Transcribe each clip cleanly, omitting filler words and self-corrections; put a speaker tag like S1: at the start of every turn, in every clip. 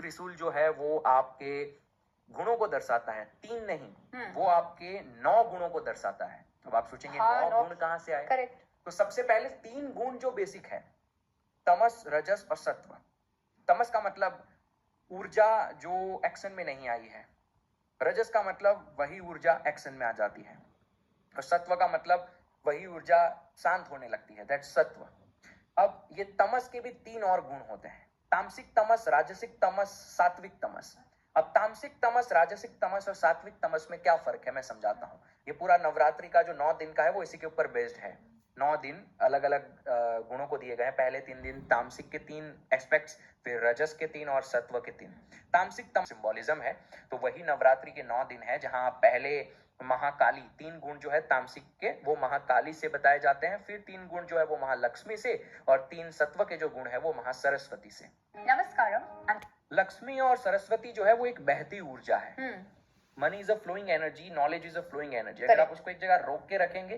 S1: त्रिशूल जो है वो आपके गुणों को दर्शाता है, 3 नहीं, वो आपके 9 गुणों को दर्शाता है। अब आप सोचेंगे 9 गुण कहां से आए?
S2: करेक्ट।
S1: तो सबसे पहले 3 गुण जो बेसिक है, तमस, रजस और सत्व। तमस का मतलब ऊर्जा जो एक्शन में नहीं आई है, रजस का मतलब वही ऊर्जा एक्शन में आ जाती है, और सत्व का मतलब वही ऊर्जा शांत होने लगती है, दैट सत्व। अब ये तमस के भी 3 और गुण होते हैं, तामसिक तमस, राजसिक तमस, सात्विक तमस। अब तामसिक तमस, राजसिक तमस और सात्विक तमस में क्या फर्क है मैं समझाता हूं। ये पूरा नवरात्रि का जो 9 दिन का है वो इसी के ऊपर बेस्ड है। 9 दिन अलग अलग गुणों को दिए गए हैं। पहले 3 दिन तामसिक के 3 एस्पेक्ट्स, फिर रजस के 3 और सत्व के 3। तामसिक तम सिंबोलिज्म है, तो वही नवरात्रि के 9 दिन है जहां पहले महाकाली, 3 गुण जो है तामसिक के वो महाकाली से बताए जाते हैं, फिर 3 गुण जो है वो महालक्ष्मी से, और 3 सत्व के जो गुण है वो महासरस्वती से।
S2: नमस्कारम।
S1: लक्ष्मी और सरस्वती जो है वो एक बहती ऊर्जा है। Money is a flowing energy, knowledge is a flowing energy. अगर आप उसको एक जगह रोक के रखेंगे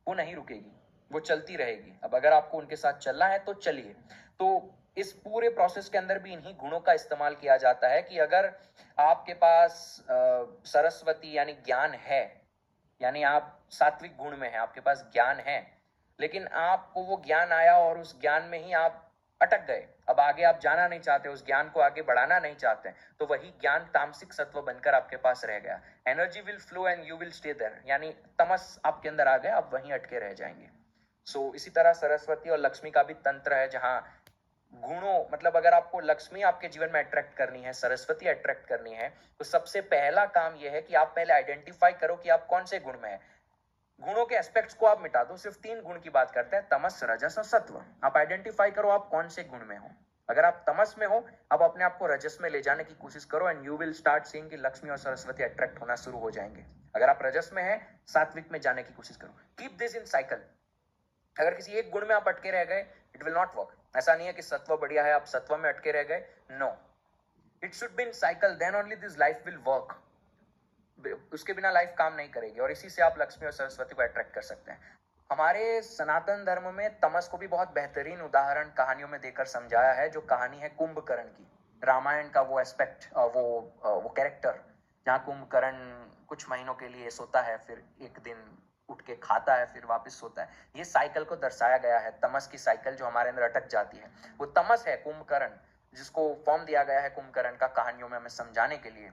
S1: वो नहीं रुकेगी, वो चलती रहेगी। अब अगर आपको उनके साथ चलना है तो चलिए। तो इस पूरे प्रोसेस के अंदर भी इन्हीं गुणों का इस्तेमाल किया जाता है कि अगर आपके पास सरस्वती यानी ज्ञान है, यानी आप सात्विक गुण में है, आपके पास ज्ञान है, लेकिन आपको वो ज्ञान आया और उस ज्ञान में ही आप अटक गए, अब आगे आप जाना नहीं चाहते, उस ज्ञान को आगे बढ़ाना नहीं चाहते, तो वही ज्ञान तामसिक सत्व बनकर आपके पास रह गया। Energy will flow and you will stay there, यानी तमस आपके अंदर आ गया, आप वहीं अटके रह जाएंगे। सो इसी तरह सरस्वती और लक्ष्मी का भी तंत्र है, जहां गुणों, मतलब अगर आपको लक्ष्मी आपके जीवन में अट्रैक्ट करनी है, सरस्वती अट्रैक्ट करनी है, तो सबसे पहला काम यह है कि आप पहले आइडेंटिफाई करो कि आप कौन से गुण में है। गुणों के एस्पेक्ट्स को आप मिटा दो, सिर्फ 3 गुण की बात करते हैं, तमस, रजस और सत्व। आप आइडेंटिफाई करो आप कौन से गुण में हो। अगर आप तमस में हो, आप अपने आप को रजस में ले जाने की कोशिश करो, and you will start seeing कि लक्ष्मी और सरस्वती अट्रैक्ट होना शुरू हो जाएंगे। अगर आप रजस में हैं, सात्विक में जाने की कोशिश करो। Keep this in cycle. अगर किसी एक गुण में आप अटके रह गए, इट विल नॉट वर्क। ऐसा नहीं है कि सत्व बढ़िया है, आप सत्व में अटके रह गए, no, it should be in cycle, then only this life will work. उसके बिना लाइफ काम नहीं करेगी, और इसी से आप लक्ष्मी और सरस्वती को अट्रैक्ट कर सकते हैं। हमारे सनातन धर्म में तमस को भी बहुत बेहतरीन उदाहरण कहानियों में देकर समझाया है, जो कहानी है कुंभकर्ण की। रामायण का वो एस्पेक्ट, वो कैरेक्टर, जहाँ कुंभकर्ण कुछ महीनों के लिए सोता है, फिर एक दिन उठ के खाता है, फिर वापस सोता है। ये साइकिल को दर्शाया गया है, तमस की साइकिल जो हमारे अंदर अटक जाती है, वो तमस है कुंभकर्ण, जिसको फॉर्म दिया गया है कुंभकर्ण का कहानियों में हमें समझाने के लिए।